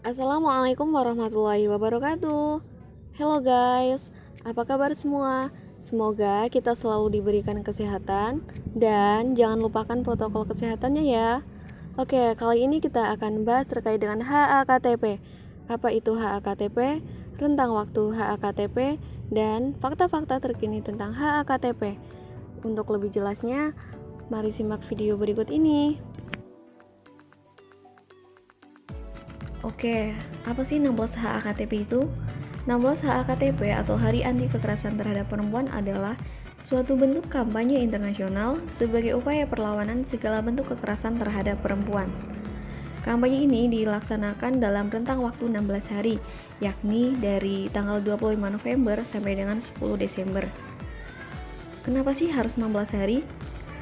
Assalamualaikum warahmatullahi wabarakatuh. Hello guys, apa kabar semua? Semoga kita selalu diberikan kesehatan dan jangan lupakan protokol kesehatannya ya. Oke, kali ini kita akan bahas terkait dengan HAKTP. Apa itu HAKTP? Rentang waktu HAKTP dan fakta-fakta terkini tentang HAKTP. Untuk lebih jelasnya, mari simak video berikut ini. Oke, apa sih 16 HAKTP itu? 16 HAKTP atau Hari Anti Kekerasan Terhadap Perempuan adalah suatu bentuk kampanye internasional sebagai upaya perlawanan segala bentuk kekerasan terhadap perempuan. Kampanye ini dilaksanakan dalam rentang waktu 16 hari, yakni dari tanggal 25 November sampai dengan 10 Desember. Kenapa sih harus 16 hari?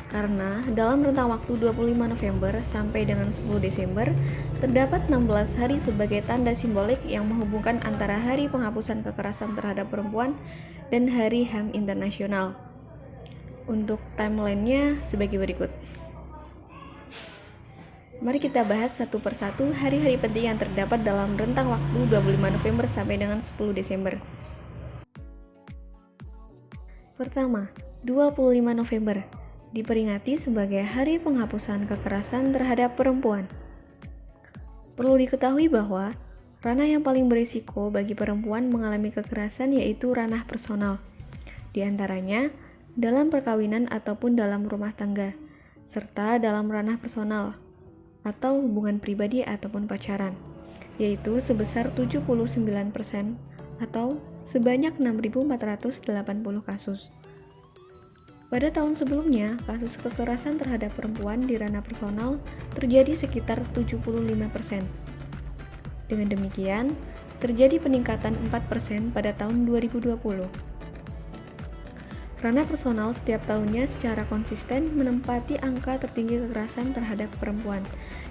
Karena dalam rentang waktu 25 November sampai dengan 10 Desember, terdapat 16 hari sebagai tanda simbolik yang menghubungkan antara Hari Penghapusan Kekerasan Terhadap Perempuan dan Hari HAM Internasional. Untuk timelinenya sebagai berikut. Mari kita bahas satu persatu hari-hari penting yang terdapat dalam rentang waktu 25 November sampai dengan 10 Desember. Pertama, 25 November diperingati sebagai Hari Penghapusan Kekerasan Terhadap Perempuan. Perlu diketahui bahwa ranah yang paling berisiko bagi perempuan mengalami kekerasan yaitu ranah personal, di antaranya dalam perkawinan ataupun dalam rumah tangga, serta dalam ranah personal atau hubungan pribadi ataupun pacaran, yaitu sebesar 79% atau sebanyak 6.480 kasus. Pada tahun sebelumnya, kasus kekerasan terhadap perempuan di ranah personal terjadi sekitar 75%. Dengan demikian, terjadi peningkatan 4% pada tahun 2020. Ranah personal setiap tahunnya secara konsisten menempati angka tertinggi kekerasan terhadap perempuan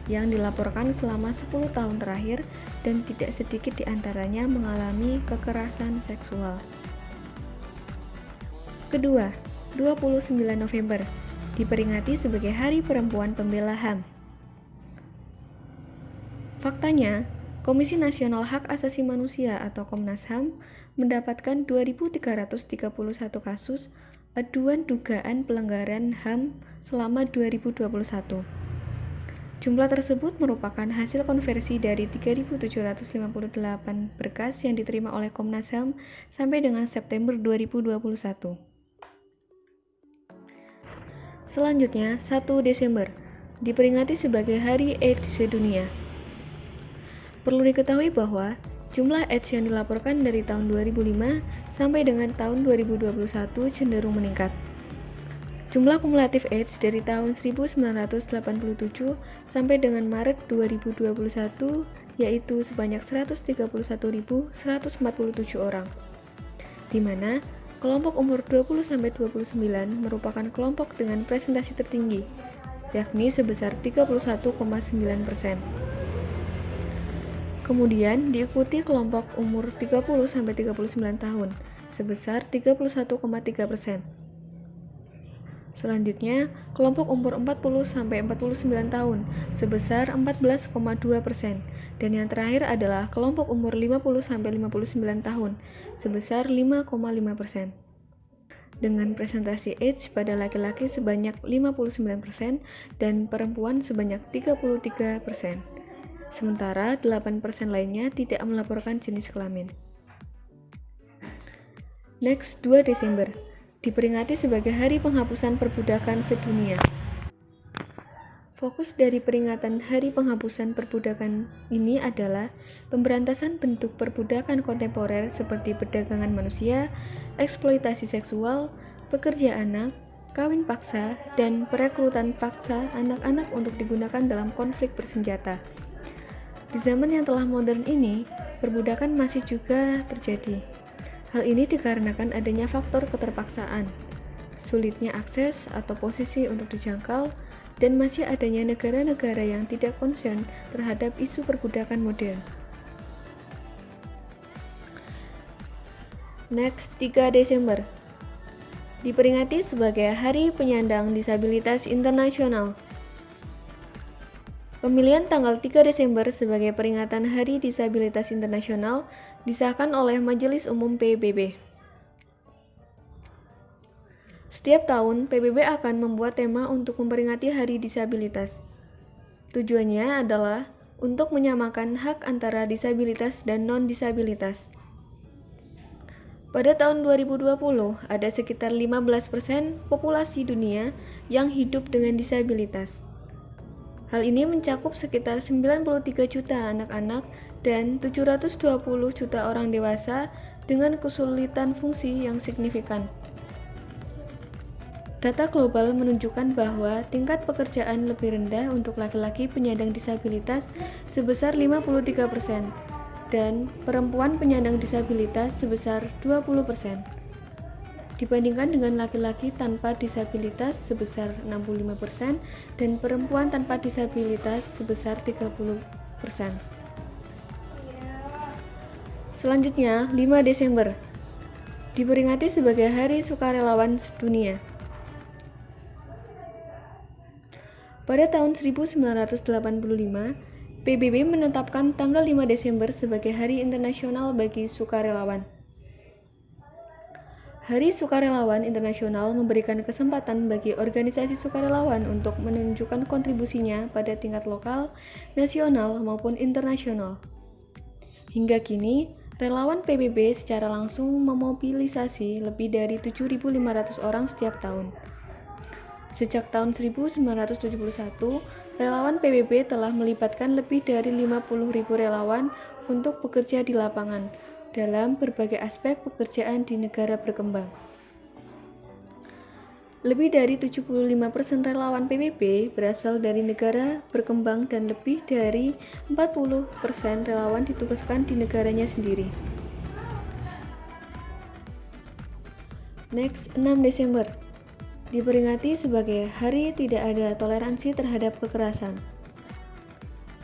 yang dilaporkan selama 10 tahun terakhir dan tidak sedikit diantaranya mengalami kekerasan seksual. Kedua, 29 November diperingati sebagai Hari Perempuan Pembela HAM. Faktanya, Komisi Nasional Hak Asasi Manusia atau Komnas HAM mendapatkan 2.331 kasus aduan dugaan pelanggaran HAM selama 2021. Jumlah tersebut merupakan hasil konversi dari 3.758 berkas yang diterima oleh Komnas HAM sampai dengan September 2021. Selanjutnya, 1 Desember diperingati sebagai Hari AIDS Sedunia. Perlu diketahui bahwa jumlah AIDS yang dilaporkan dari tahun 2005 sampai dengan tahun 2021 cenderung meningkat. Jumlah kumulatif AIDS dari tahun 1987 sampai dengan Maret 2021 yaitu sebanyak 131.147 orang, di mana kelompok umur 20-29 merupakan kelompok dengan presentasi tertinggi, yakni sebesar 31,9%. Kemudian diikuti kelompok umur 30-39 tahun, sebesar 31,3%. Selanjutnya, kelompok umur 40-49 tahun, sebesar 14,2%. Dan yang terakhir adalah kelompok umur 50-59 tahun, sebesar 5,5%. Dengan presentasi AIDS pada laki-laki sebanyak 59% dan perempuan sebanyak 33%. Sementara 8% lainnya tidak melaporkan jenis kelamin. Next, 2 Desember diperingati sebagai Hari Penghapusan Perbudakan Sedunia. Fokus dari peringatan Hari Penghapusan Perbudakan ini adalah pemberantasan bentuk perbudakan kontemporer seperti perdagangan manusia, eksploitasi seksual, pekerja anak, kawin paksa, dan perekrutan paksa anak-anak untuk digunakan dalam konflik bersenjata. Di zaman yang telah modern ini, perbudakan masih juga terjadi. Hal ini dikarenakan adanya faktor keterpaksaan, sulitnya akses atau posisi untuk dijangkau, dan masih adanya negara-negara yang tidak concern terhadap isu perbudakan modern. Next, 3 Desember diperingati sebagai Hari Penyandang Disabilitas Internasional. Pemilihan tanggal 3 Desember sebagai peringatan Hari Disabilitas Internasional disahkan oleh Majelis Umum PBB. Setiap tahun, PBB akan membuat tema untuk memperingati Hari Disabilitas. Tujuannya adalah untuk menyamakan hak antara disabilitas dan non-disabilitas. Pada tahun 2020, ada sekitar 15% populasi dunia yang hidup dengan disabilitas. Hal ini mencakup sekitar 93 juta anak-anak dan 720 juta orang dewasa dengan kesulitan fungsi yang signifikan. Data global menunjukkan bahwa tingkat pekerjaan lebih rendah untuk laki-laki penyandang disabilitas sebesar 53% dan perempuan penyandang disabilitas sebesar 20%. Dibandingkan dengan laki-laki tanpa disabilitas sebesar 65% dan perempuan tanpa disabilitas sebesar 30%. Selanjutnya, 5 Desember diperingati sebagai Hari Sukarelawan Sedunia. Pada tahun 1985, PBB menetapkan tanggal 5 Desember sebagai Hari Internasional bagi Sukarelawan. Hari Sukarelawan Internasional memberikan kesempatan bagi organisasi sukarelawan untuk menunjukkan kontribusinya pada tingkat lokal, nasional, maupun internasional. Hingga kini, relawan PBB secara langsung memobilisasi lebih dari 7.500 orang setiap tahun. Sejak tahun 1971, relawan PBB telah melibatkan lebih dari 50.000 relawan untuk bekerja di lapangan dalam berbagai aspek pekerjaan di negara berkembang. Lebih dari 75% relawan PBB berasal dari negara berkembang dan lebih dari 40% relawan ditugaskan di negaranya sendiri. Next, 6 Desember diperingati sebagai Hari Tidak Ada Toleransi Terhadap Kekerasan.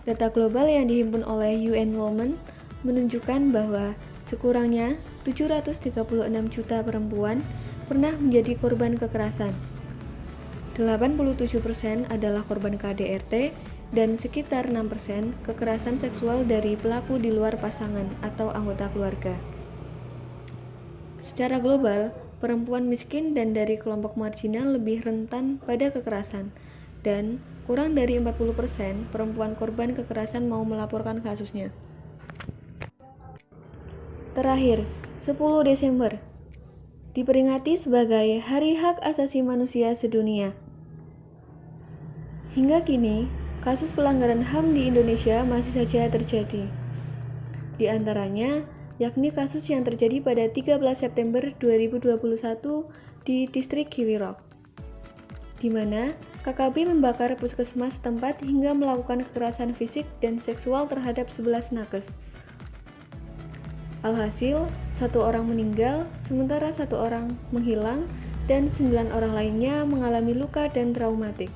Data global yang dihimpun oleh UN Women menunjukkan bahwa sekurangnya 736 juta perempuan pernah menjadi korban kekerasan. 87% adalah korban KDRT dan sekitar 6% kekerasan seksual dari pelaku di luar pasangan atau anggota keluarga. Secara global, perempuan miskin dan dari kelompok marginal lebih rentan pada kekerasan, dan kurang dari 40% perempuan korban kekerasan mau melaporkan kasusnya. Terakhir, 10 Desember diperingati sebagai Hari Hak Asasi Manusia Sedunia. Hingga kini, kasus pelanggaran HAM di Indonesia masih saja terjadi. Di antaranya, yakni kasus yang terjadi pada 13 September 2021 di distrik Kiwirok, di mana KKB membakar puskesmas setempat hingga melakukan kekerasan fisik dan seksual terhadap 11 nakes. Alhasil, 1 orang meninggal, sementara 1 orang menghilang, dan 9 orang lainnya mengalami luka dan traumatik.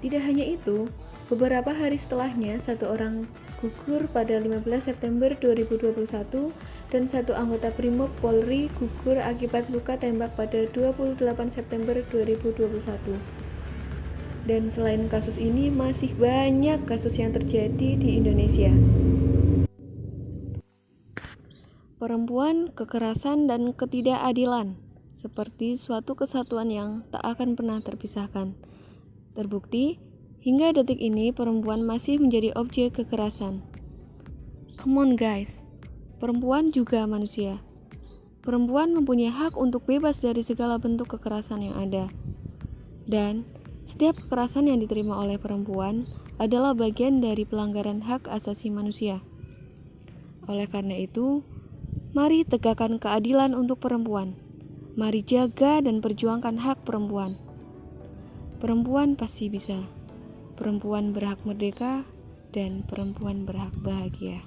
Tidak hanya itu, beberapa hari setelahnya 1 orang gugur pada 15 September 2021 dan 1 anggota Brimob Polri gugur akibat luka tembak pada 28 September 2021. Dan selain kasus ini, masih banyak kasus yang terjadi di Indonesia. Perempuan, kekerasan, dan ketidakadilan seperti suatu kesatuan yang tak akan pernah terpisahkan. Terbukti, hingga detik ini perempuan masih menjadi objek kekerasan. Come on guys, perempuan juga manusia. Perempuan mempunyai hak untuk bebas dari segala bentuk kekerasan yang ada. Dan setiap kekerasan yang diterima oleh perempuan adalah bagian dari pelanggaran hak asasi manusia. Oleh karena itu, mari tegakkan keadilan untuk perempuan. Mari jaga dan perjuangkan hak perempuan. Perempuan pasti bisa. Perempuan berhak merdeka dan perempuan berhak bahagia.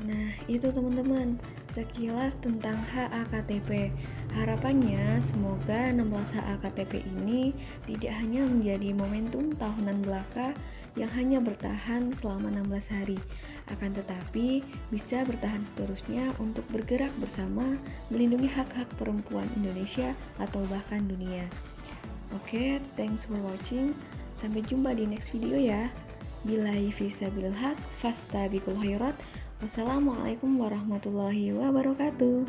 Nah, itu teman-teman, sekilas tentang HAKTP. Harapannya semoga 16 HAKTP ini tidak hanya menjadi momentum tahunan belaka yang hanya bertahan selama 16 hari, akan tetapi bisa bertahan seterusnya untuk bergerak bersama melindungi hak-hak perempuan Indonesia atau bahkan dunia. Oke, thanks for watching. Sampai jumpa di next video ya. Billahi fisabil haq, fastabiqul khairat. Wassalamualaikum warahmatullahi wabarakatuh.